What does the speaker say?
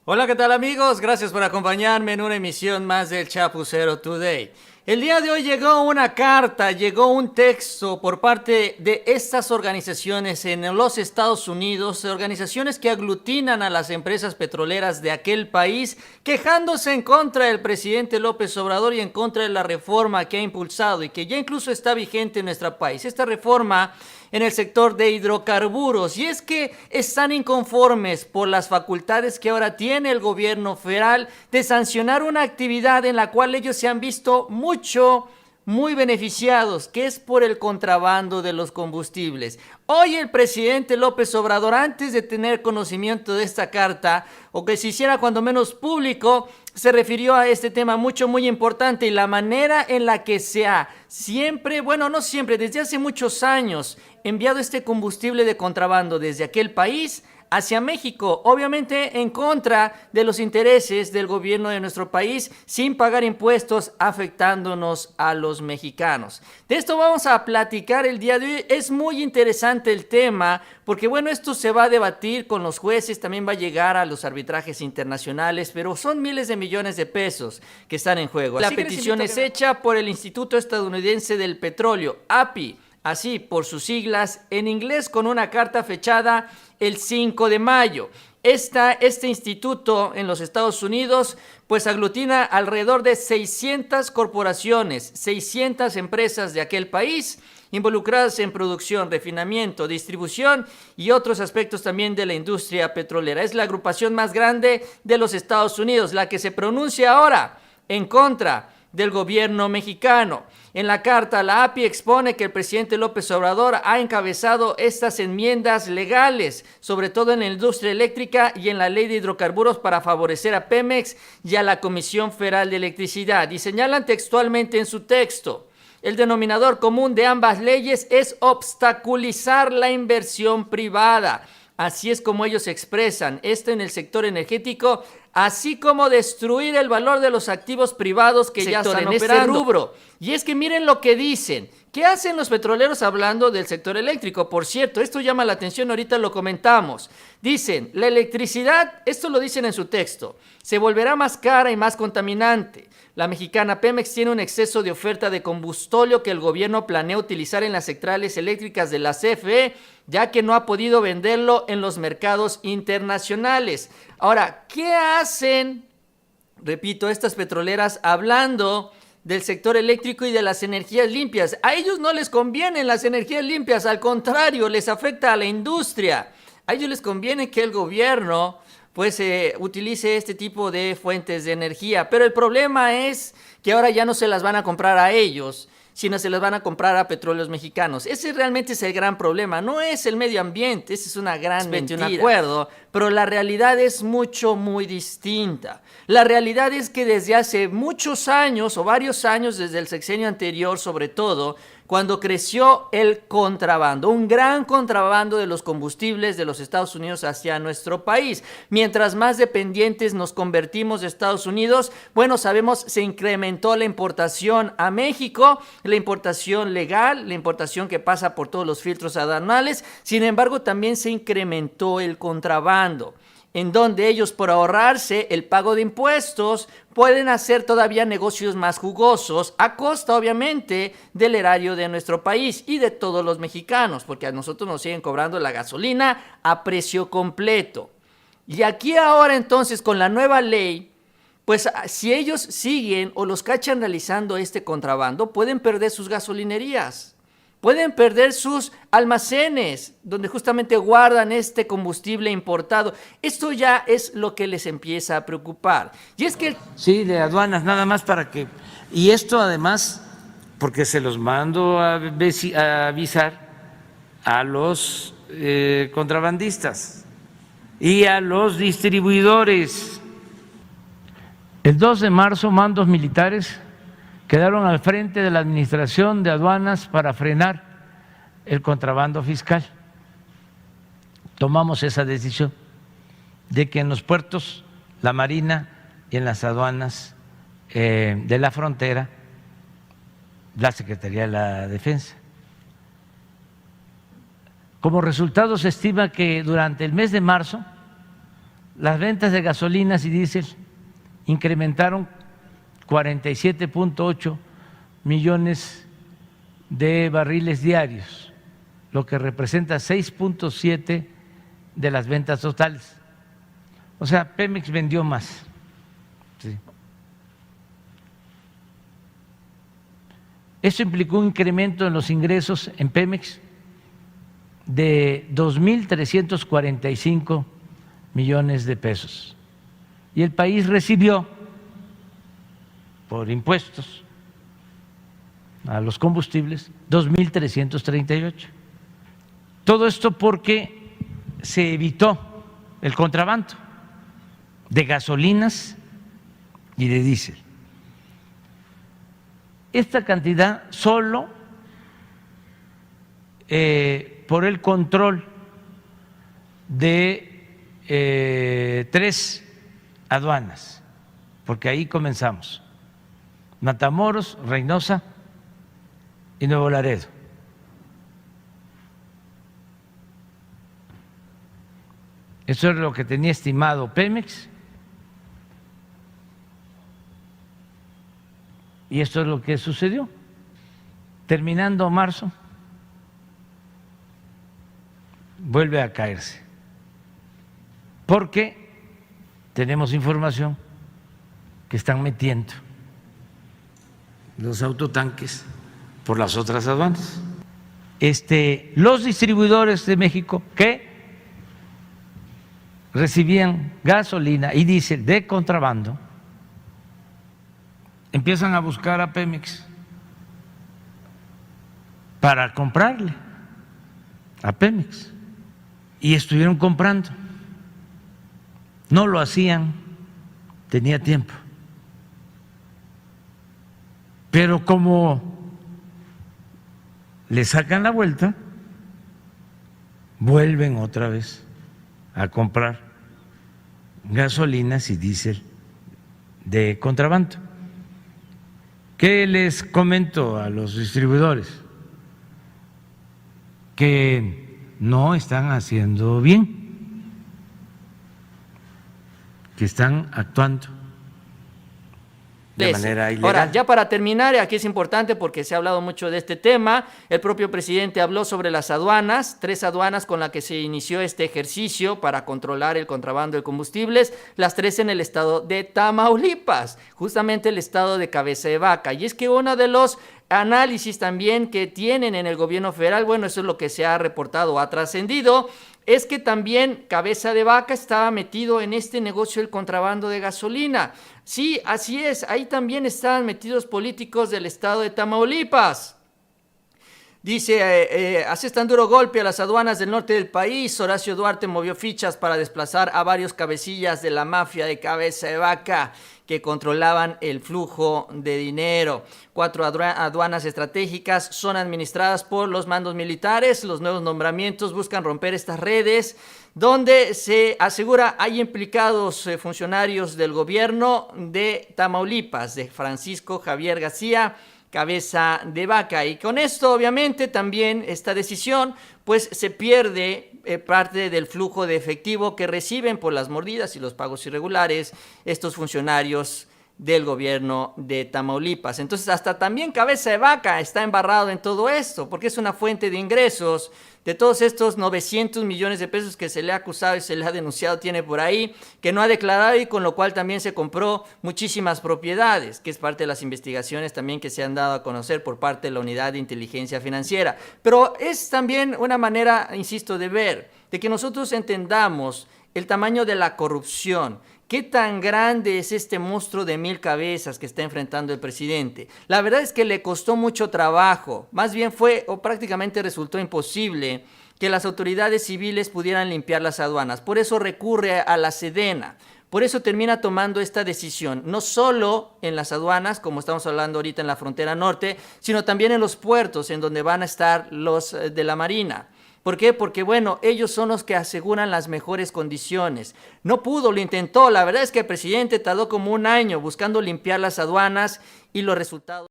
Hola, ¿qué tal amigos? Gracias por acompañarme en una emisión más del Chapucero Today. El día de hoy llegó una carta, llegó un texto por parte de estas organizaciones en los Estados Unidos, organizaciones que aglutinan a las empresas petroleras de aquel país, quejándose en contra del presidente López Obrador y en contra de la reforma que ha impulsado y que ya incluso está vigente en nuestro país. Esta reforma en el sector de hidrocarburos, y es que están inconformes por las facultades que ahora tiene el gobierno federal de sancionar una actividad en la cual ellos se han visto muy beneficiados, que es por el contrabando de los combustibles. Hoy el presidente López Obrador, antes de tener conocimiento de esta carta, o que se hiciera cuando menos público, se refirió a este tema muy importante y la manera en la que se ha siempre, bueno, no siempre, desde hace muchos años, enviado este combustible de contrabando desde aquel país hacia México, obviamente en contra de los intereses del gobierno de nuestro país, sin pagar impuestos, afectándonos a los mexicanos. De esto vamos a platicar el día de hoy. Es muy interesante el tema, porque bueno, esto se va a debatir con los jueces, también va a llegar a los arbitrajes internacionales, pero son miles de millones de pesos que están en juego. La petición es hecha por el Instituto Estadounidense del Petróleo, API, así por sus siglas, en inglés, con una carta fechada el 5 de mayo. Este instituto en los Estados Unidos pues aglutina alrededor de 600 corporaciones, 600 empresas de aquel país involucradas en producción, refinamiento, distribución y otros aspectos también de la industria petrolera. Es la agrupación más grande de los Estados Unidos, la que se pronuncia ahora en contra del gobierno mexicano. En la carta, la API expone que el presidente López Obrador ha encabezado estas enmiendas legales, sobre todo en la industria eléctrica y en la ley de hidrocarburos, para favorecer a Pemex y a la Comisión Federal de Electricidad. Y señalan textualmente en su texto: el denominador común de ambas leyes es obstaculizar la inversión privada. Así es como ellos expresan esto en el sector energético, así como destruir el valor de los activos privados que ya están en este rubro. Y es que miren lo que dicen. ¿Qué hacen los petroleros hablando del sector eléctrico? Por cierto, esto llama la atención, ahorita lo comentamos. Dicen, la electricidad, esto lo dicen en su texto, se volverá más cara y más contaminante. La mexicana Pemex tiene un exceso de oferta de combustóleo que el gobierno planea utilizar en las centrales eléctricas de la CFE, ya que no ha podido venderlo en los mercados internacionales. Ahora, ¿qué hacen, repito, estas petroleras hablando del sector eléctrico y de las energías limpias? A ellos no les convienen las energías limpias, al contrario, les afecta a la industria. A ellos les conviene que el gobierno pues utilice este tipo de fuentes de energía, pero el problema es que ahora ya no se las van a comprar a ellos, sino se las van a comprar a Petróleos Mexicanos. Ese realmente es el gran problema, no es el medio ambiente, esa es una gran mentira. Un acuerdo, pero la realidad es muy distinta. La realidad es que desde hace muchos años, o varios años, desde el sexenio anterior sobre todo, cuando creció el contrabando, un gran contrabando de los combustibles de los Estados Unidos hacia nuestro país. Mientras más dependientes nos convertimos de Estados Unidos, bueno, sabemos, se incrementó la importación a México, la importación legal, la importación que pasa por todos los filtros aduanales. Sin embargo, también se incrementó el contrabando, en donde ellos, por ahorrarse el pago de impuestos, pueden hacer todavía negocios más jugosos, a costa obviamente del erario de nuestro país y de todos los mexicanos, porque a nosotros nos siguen cobrando la gasolina a precio completo. Y aquí ahora entonces, con la nueva ley, pues si ellos siguen o los cachan realizando este contrabando, pueden perder sus gasolinerías. Pueden perder sus almacenes, donde justamente guardan este combustible importado. Esto ya es lo que les empieza a preocupar. Y es que sí, de aduanas, nada más para que... Y esto además, porque se los mando a avisar a los contrabandistas y a los distribuidores. El 2 de marzo, mandos militares quedaron al frente de la Administración de Aduanas para frenar el contrabando fiscal. Tomamos esa decisión de que en los puertos, la Marina y en las aduanas de la frontera, la Secretaría de la Defensa. Como resultado, se estima que durante el mes de marzo las ventas de gasolinas y diésel incrementaron 47.8 millones de barriles diarios, lo que representa 6.7 de las ventas totales. O sea, Pemex vendió más. Sí. Esto implicó un incremento en los ingresos en Pemex de 2.345 millones de pesos. Y el país recibió por impuestos a los combustibles 2.338. Todo esto porque se evitó el contrabando de gasolinas y de diésel. Esta cantidad solo por el control de 3 aduanas, porque ahí comenzamos: Matamoros, Reynosa y Nuevo Laredo. Eso es lo que tenía estimado Pemex y esto es lo que sucedió. Terminando marzo, vuelve a caerse, porque tenemos información que están metiendo los autotanques por las otras aduanas. Los distribuidores de México que recibían gasolina y diésel de contrabando empiezan a buscar a Pemex para comprarle a Pemex y estuvieron comprando. No lo hacían, tenía tiempo, pero como le sacan la vuelta, vuelven otra vez a comprar gasolinas y diésel de contrabando. ¿Qué les comento a los distribuidores? Que no están haciendo bien, que están actuando de manera ilegal. Ahora, ya para terminar, aquí es importante porque se ha hablado mucho de este tema, el propio presidente habló sobre las aduanas, 3 aduanas con las que se inició este ejercicio para controlar el contrabando de combustibles, las 3 en el estado de Tamaulipas, justamente el estado de Cabeza de Vaca. Y es que uno de los análisis también que tienen en el gobierno federal, bueno, eso es lo que se ha reportado, ha trascendido, es que también Cabeza de Vaca estaba metido en este negocio del contrabando de gasolina. Sí, así es, ahí también estaban metidos políticos del estado de Tamaulipas. Dice, hace tan duro golpe a las aduanas del norte del país, Horacio Duarte movió fichas para desplazar a varios cabecillas de la mafia de Cabeza de Vaca que controlaban el flujo de dinero. 4 aduanas estratégicas son administradas por los mandos militares. Los nuevos nombramientos buscan romper estas redes, donde se asegura hay implicados funcionarios del gobierno de Tamaulipas, de Francisco Javier García Cabeza de Vaca. Y con esto, obviamente, también esta decisión, pues se pierde parte del flujo de efectivo que reciben por las mordidas y los pagos irregulares estos funcionarios del gobierno de Tamaulipas. Entonces, hasta también Cabeza de Vaca está embarrado en todo esto, porque es una fuente de ingresos de todos estos 900 millones de pesos que se le ha acusado y se le ha denunciado, tiene por ahí, que no ha declarado y con lo cual también se compró muchísimas propiedades, que es parte de las investigaciones también que se han dado a conocer por parte de la Unidad de Inteligencia Financiera. Pero es también una manera, insisto, de ver, de que nosotros entendamos el tamaño de la corrupción. ¿Qué tan grande es este monstruo de 1000 cabezas que está enfrentando el presidente? La verdad es que le costó mucho trabajo, más bien fue o prácticamente resultó imposible que las autoridades civiles pudieran limpiar las aduanas. Por eso recurre a la Sedena, por eso termina tomando esta decisión, no solo en las aduanas, como estamos hablando ahorita en la frontera norte, sino también en los puertos en donde van a estar los de la Marina. ¿Por qué? Porque, bueno, ellos son los que aseguran las mejores condiciones. No pudo, lo intentó. La verdad es que el presidente tardó como un año buscando limpiar las aduanas y los resultados...